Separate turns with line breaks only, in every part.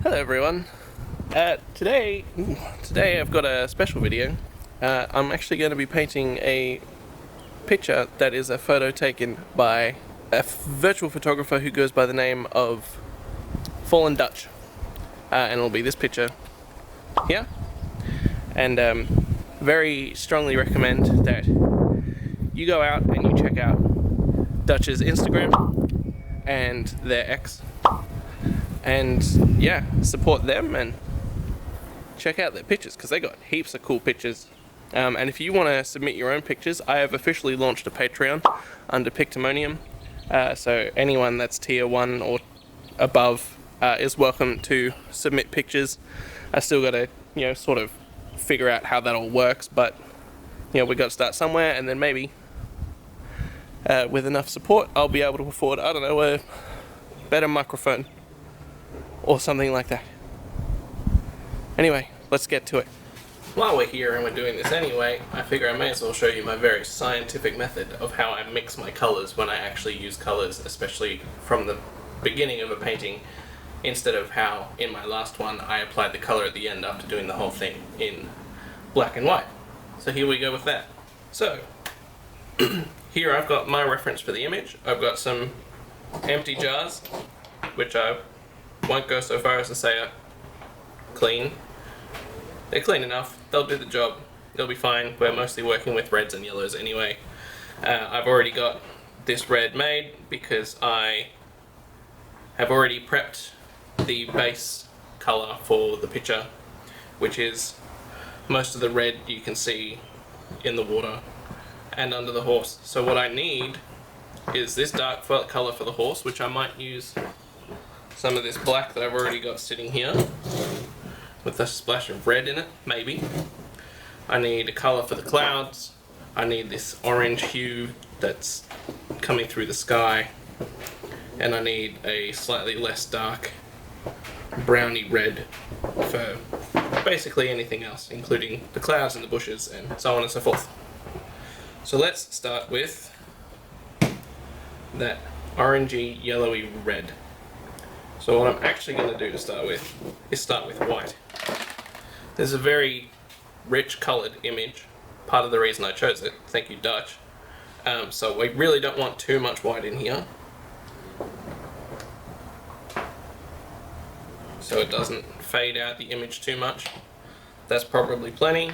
Hello everyone. Today I've got a special video. I'm actually going to be painting a picture that is a photo taken by a virtual photographer who goes by the name of Fallen Dutch. And it'll be this picture here. And very strongly recommend that you go out and you check out Dutch's Instagram and their X. And yeah, support them and check out their pictures because they got heaps of cool pictures. And if you want to submit your own pictures, I have officially launched a Patreon under Pictimonium. So anyone that's tier 1 or above is welcome to submit pictures. I still got to, sort of figure out how that all works, but we got to start somewhere, and then maybe with enough support, I'll be able to afford, I don't know, a better microphone or something like that. Anyway, let's get to it. While we're here and we're doing this anyway, I figure I may as well show you my very scientific method of how I mix my colours when I actually use colours, especially from the beginning of a painting, instead of how in my last one I applied the colour at the end after doing the whole thing in black and white. So here we go with that. So, here I've got my reference for the image. I've got some empty jars, which I won't go so far as to say are clean. They're clean enough, they'll do the job, they'll be fine. We're mostly working with reds and yellows anyway. I've already got this red made because I have already prepped the base colour for the picture, which is most of the red you can see in the water and under the horse. So what I need is this dark colour for the horse, which I might use some of this black that I've already got sitting here with a splash of red in it, maybe. I need a colour for the clouds. I need this orange hue that's coming through the sky, and I need a slightly less dark browny red for basically anything else, including the clouds and the bushes and so on and so forth. So let's start with that orangey yellowy red. So what I'm actually going to do to start with is start with white. This is a very rich coloured image, part of the reason I chose it. Thank you, Dutch. So we really don't want too much white in here, so it doesn't fade out the image too much. That's probably plenty.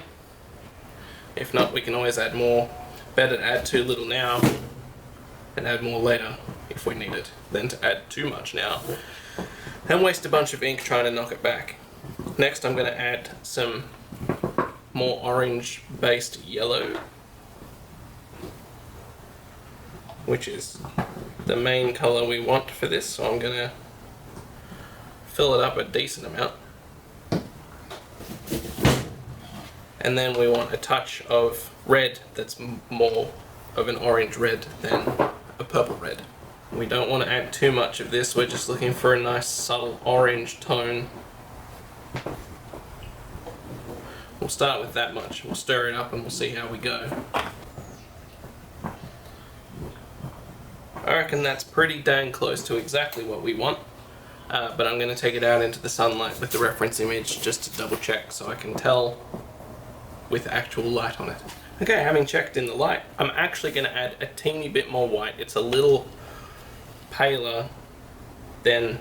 If not, we can always add more. Better to add too little now and add more later if we need it, than to add too much now and waste a bunch of ink trying to knock it back. Next I'm going to add some more orange based yellow, which is the main colour we want for this, so I'm going to fill it up a decent amount. And then we want a touch of red that's more of an orange red than a purple red. We don't want to add too much of this, we're just looking for a nice subtle orange tone. We'll start with that much, we'll stir it up and we'll see how we go. I reckon that's pretty dang close to exactly what we want, but I'm going to take it out into the sunlight with the reference image just to double check so I can tell with actual light on it. Okay, having checked in the light, I'm actually going to add a teeny bit more white. It's a little paler than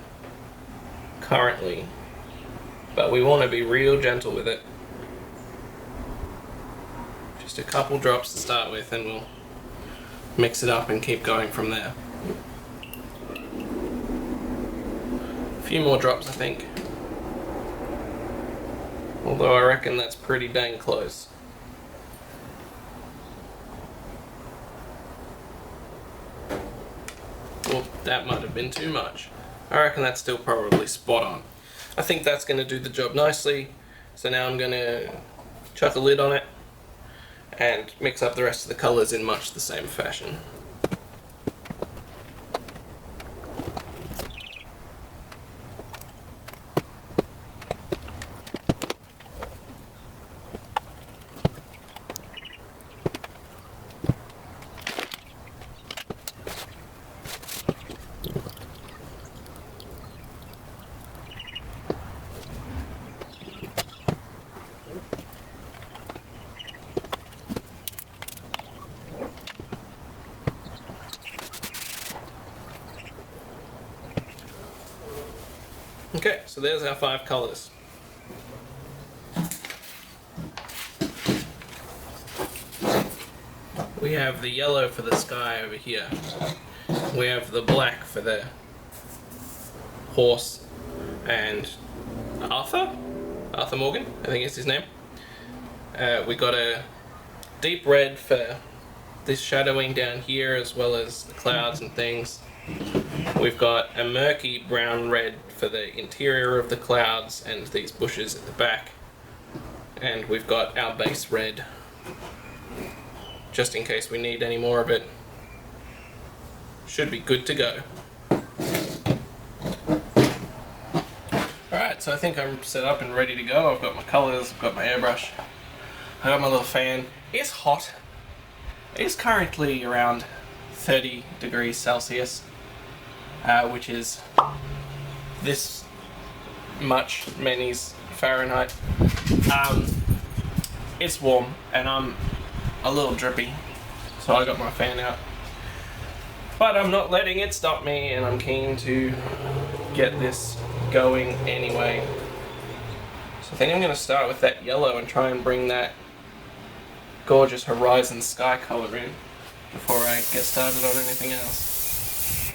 currently, but we want to be real gentle with it. Just a couple drops to start with and we'll mix it up and keep going from there. A few more drops, I think, although I reckon that's pretty dang close. Well, that might have been too much. I reckon that's still probably spot on. I think that's going to do the job nicely. So now I'm going to chuck a lid on it and mix up the rest of the colours in much the same fashion. Okay, so there's our 5 colours. We have the yellow for the sky over here. We have the black for the horse and Arthur Morgan, I think is his name. We got a deep red for this shadowing down here, as well as the clouds and things. We've got a murky brown red for the interior of the clouds and these bushes at the back. And we've got our base red, just in case we need any more of it. Should be good to go. Alright, so I think I'm set up and ready to go. I've got my colours, I've got my airbrush, I've got my little fan. It's hot. It's currently around 30 degrees Celsius, which is this much Manny's Fahrenheit. It's warm and I'm a little drippy, so I got my fan out. But I'm not letting it stop me, and I'm keen to get this going anyway. So I think I'm going to start with that yellow and try and bring that gorgeous horizon sky colour in before I get started on anything else.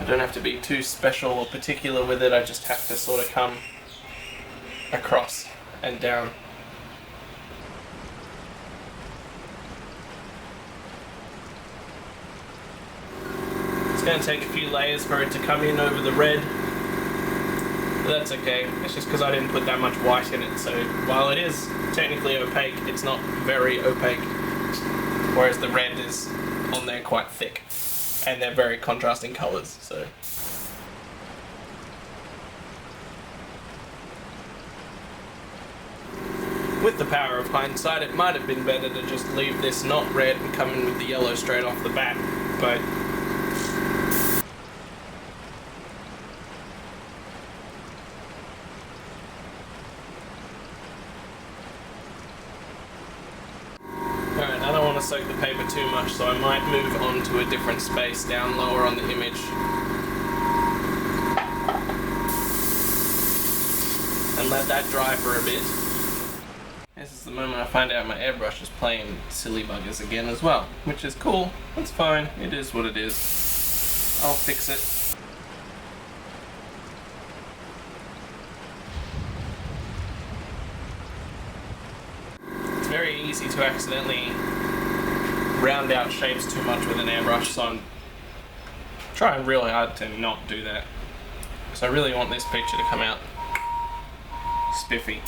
I don't have to be too special or particular with it, I just have to sort of come across and down. It's going to take a few layers for it to come in over the red, but that's okay. It's just because I didn't put that much white in it, so while it is technically opaque, it's not very opaque, whereas the red is on there quite thick, and they're very contrasting colours, so. With the power of hindsight, it might have been better to just leave this not red and come in with the yellow straight off the bat, but alright, I don't want to soak the paper too much, so I might move on to a different space down lower on the image. And let that dry for a bit. This is the moment I find out my airbrush is playing silly buggers again as well, which is cool. It's fine. It is what it is. I'll fix it. It's very easy to accidentally round out shapes too much with an airbrush, so I'm trying really hard to not do that, because I really want this picture to come out spiffy.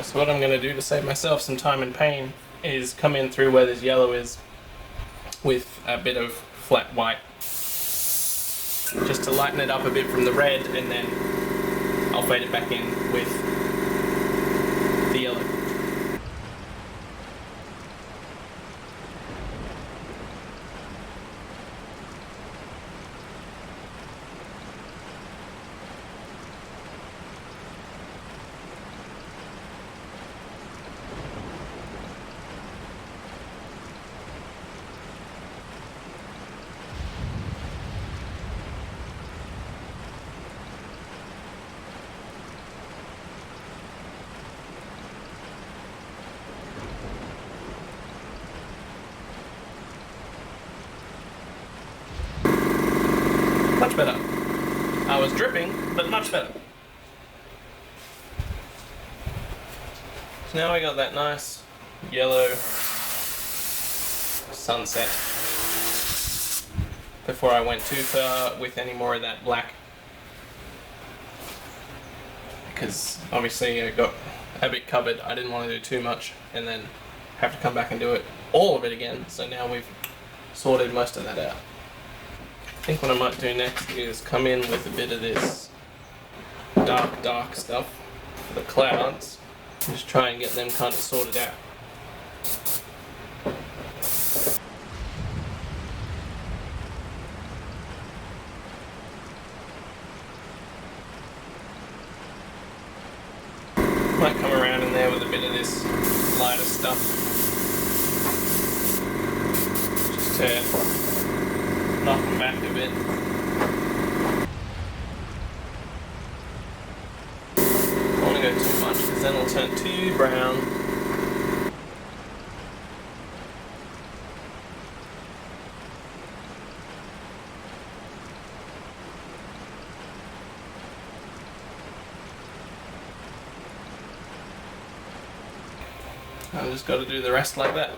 So what I'm going to do to save myself some time and pain is come in through where this yellow is with a bit of flat white, just to lighten it up a bit from the red, and then I'll fade it back in with the yellow. Much better. I was dripping, but much better. So now I got that nice yellow sunset before I went too far with any more of that black, because obviously I got a bit covered. I didn't want to do too much and then have to come back and do it all of it again, so now we've sorted most of that out. I think what I might do next is come in with a bit of this dark stuff for the clouds. Just try and get them kind of sorted out. Might come around in there with a bit of this lighter stuff, just to knock them back a bit. Don't want to go too much because then it'll turn too brown. I've just got to do the rest like that.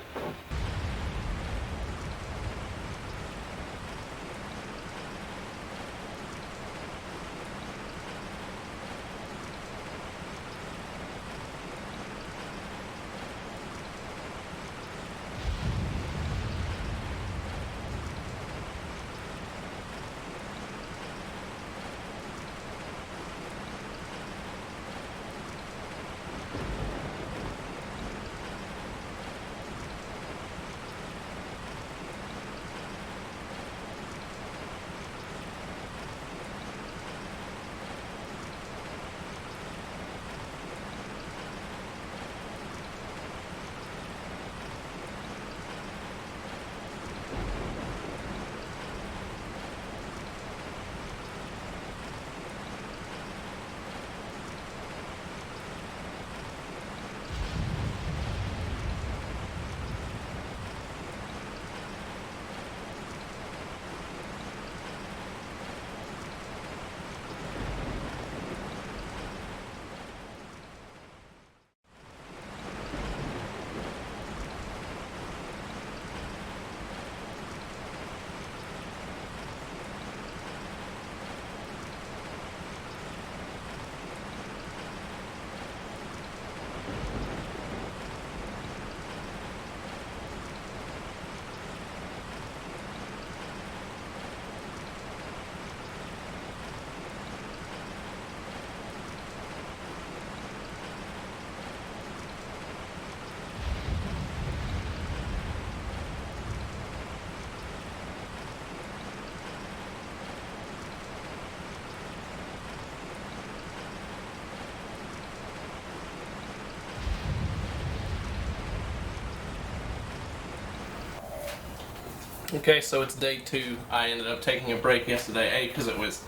Okay, so it's day 2. I ended up taking a break yesterday, A, because it was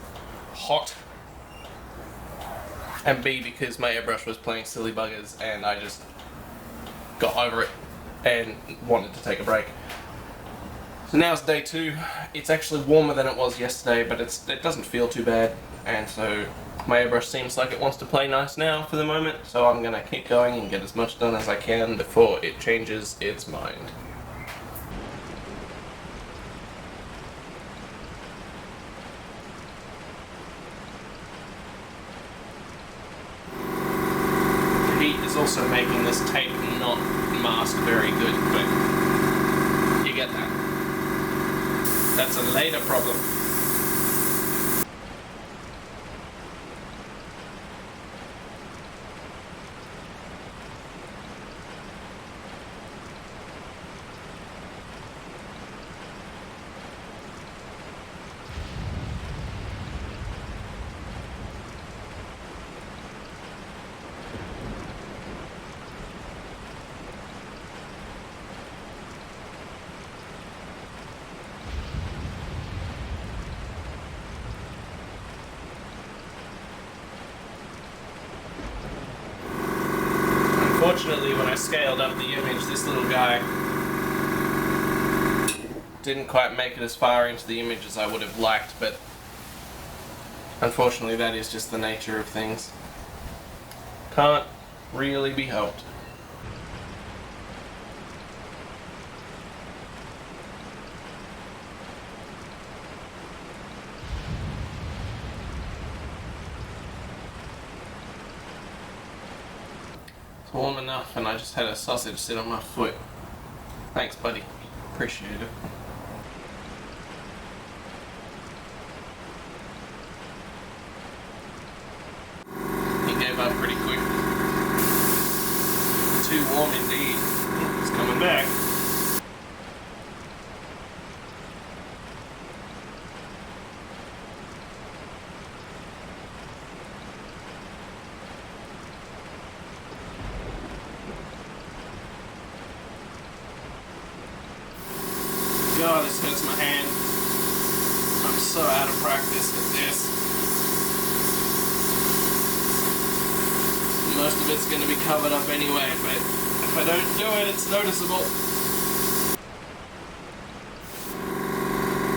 hot, and B, because my airbrush was playing silly buggers and I just got over it and wanted to take a break. So now it's day 2. It's actually warmer than it was yesterday, but it doesn't feel too bad, and so my airbrush seems like it wants to play nice now for the moment, so I'm going to keep going and get as much done as I can before it changes its mind. The heat is is also making this tape not mask very good, but you get that. That's a later problem. Unfortunately, when I scaled up the image, this little guy didn't quite make it as far into the image as I would have liked, but unfortunately that is just the nature of things. Can't really be helped. It's warm enough and I just had a sausage sit on my foot. Thanks, buddy. Appreciate it. He gave up pretty quick. Too warm indeed. He's coming back. God, this hurts my hand. I'm so out of practice at this. Most of it's going to be covered up anyway, but if I don't do it, it's noticeable.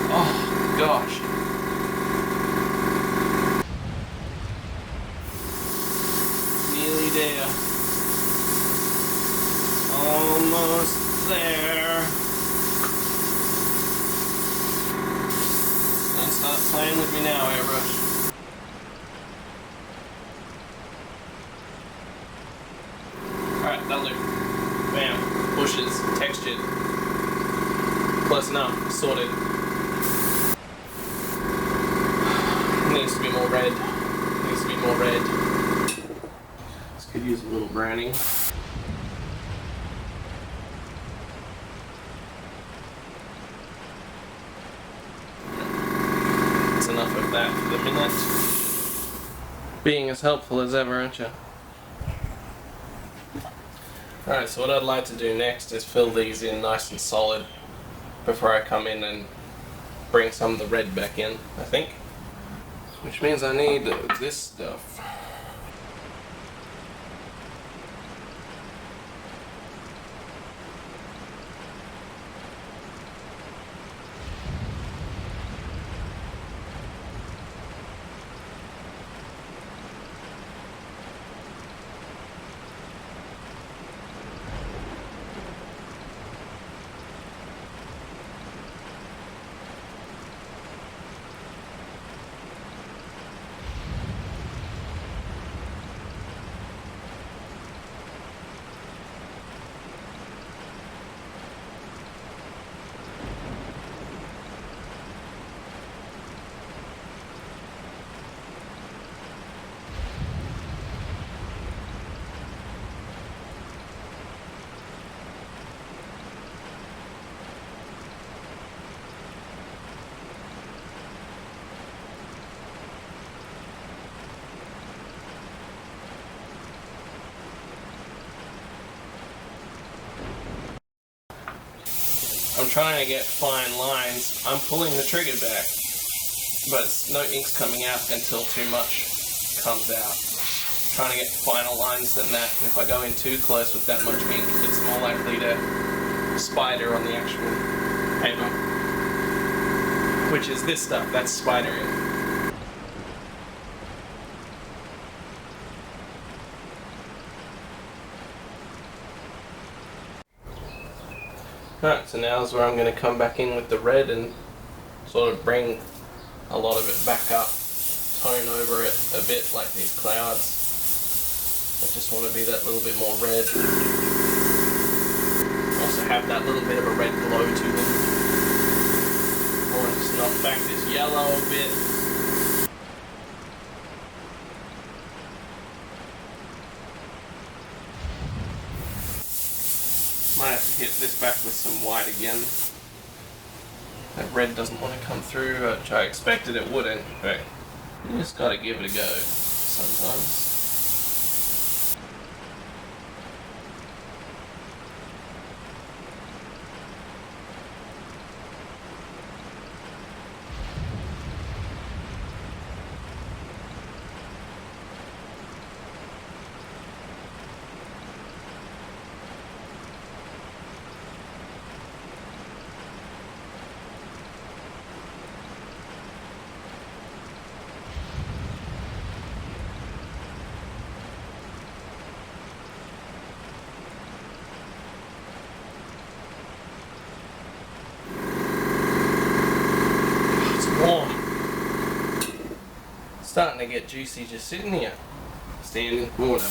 Oh, gosh. Nearly there. Almost there. Don't start playing with me now, airbrush. Alright, that'll do. Bam. Bushes. Textured. Close enough. Sorted. Needs to be more red. Needs to be more red. This could use a little browning. Enough of that for the minute. Being as helpful as ever, aren't you? Alright, so what I'd like to do next is fill these in nice and solid before I come in and bring some of the red back in, I think. Which means I need this stuff. I'm trying to get fine lines. I'm pulling the trigger back, but no ink's coming out until too much comes out. I'm trying to get finer lines than that, and if I go in too close with that much ink, it's more likely to spider on the actual paper. Which is this stuff, that's spider ink. Alright, so now is where I'm going to come back in with the red and sort of bring a lot of it back up, tone over it a bit like these clouds. I just want to be that little bit more red. Also have that little bit of a red glow to them. I want to just knock back this yellow a bit. Might have to hit this back with some white again. That red doesn't want to come through, which I expected it wouldn't, but you just gotta give it a go sometimes. Warm. Starting to get juicy just sitting here. Standing. Whatever.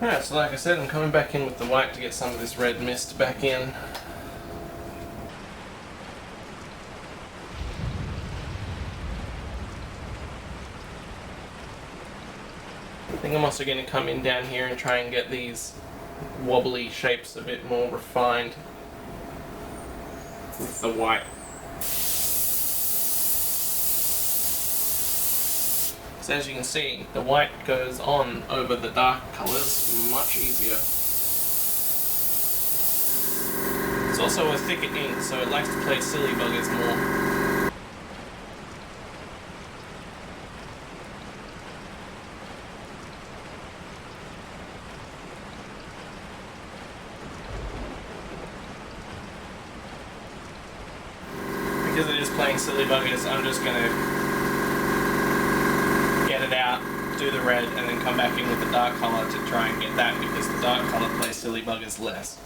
Alright, so like I said, I'm coming back in with the white to get some of this red mist back in. I think I'm also going to come in down here and try and get these wobbly shapes a bit more refined with the white. So as you can see, the white goes on over the dark colours much easier. It's also a thicker ink, so it likes to play silly buggers more. Because it is playing silly buggers, I'm just going to get it out, do the red, and then come back in with the dark colour to try and get that, because the dark colour plays silly buggers less.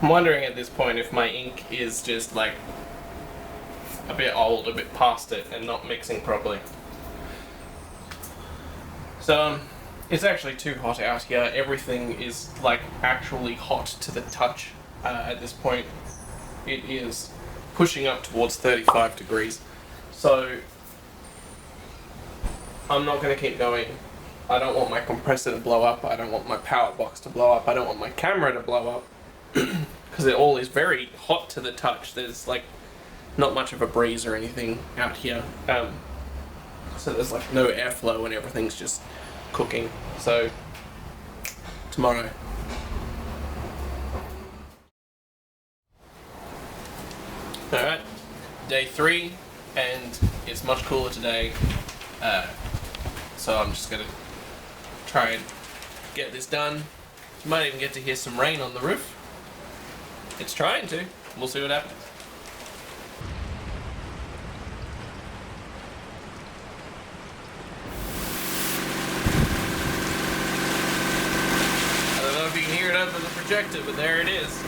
I'm wondering at this point if my ink is just like a bit old, a bit past it, and not mixing properly. So it's actually too hot out here. Everything is like actually hot to the touch at this point. It is pushing up towards 35 degrees. So I'm not going to keep going. I don't want my compressor to blow up. I don't want my power box to blow up. I don't want my camera to blow up. Because it all is very hot to the touch. There's like not much of a breeze or anything out here, so there's like no airflow and everything's just cooking. So tomorrow. Alright, day 3, and it's much cooler today, so I'm just gonna try and get this done. You might even get to hear some rain on the roof. It's trying to. We'll see what happens. I don't know if you can hear it over the projector, but there it is.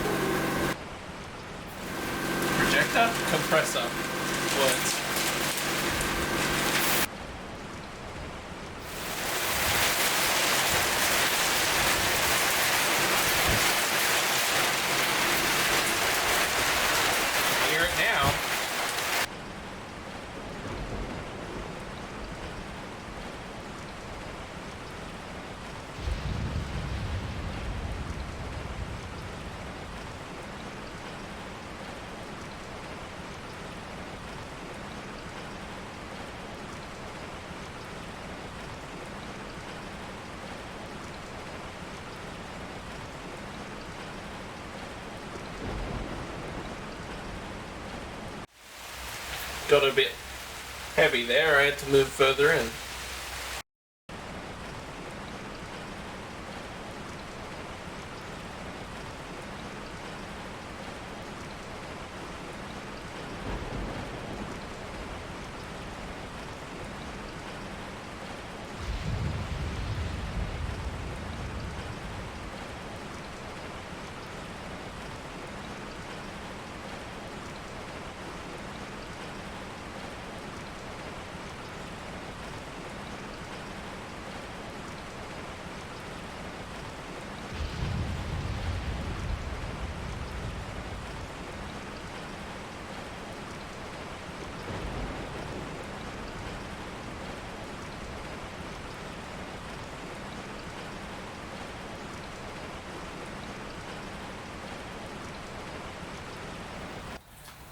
Projector? Compressor. Words. got a bit heavy there. I had to move further in.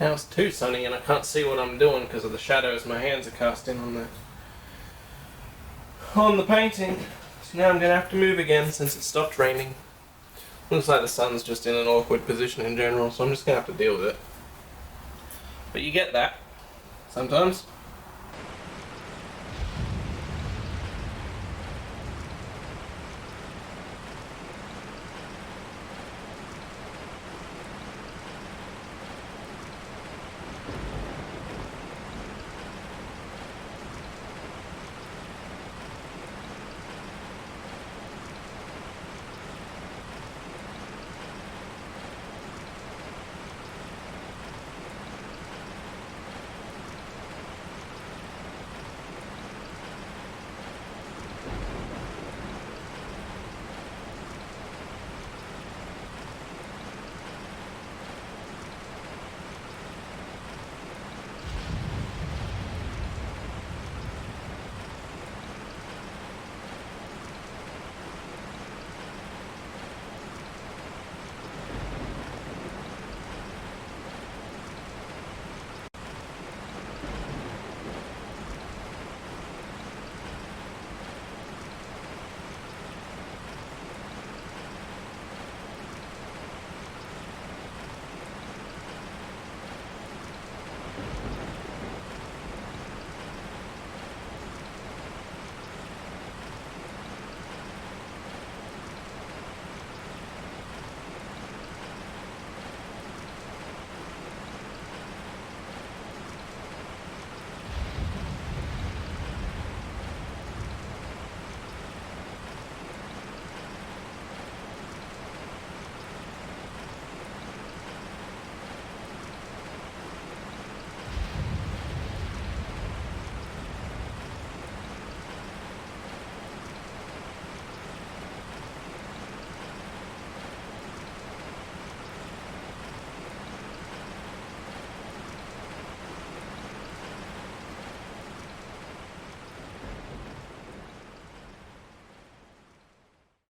Now it's too sunny and I can't see what I'm doing because of the shadows my hands are casting on the painting. So now I'm going to have to move again since it stopped raining. Looks like the sun's just in an awkward position in general, so I'm just going to have to deal with it. But you get that sometimes.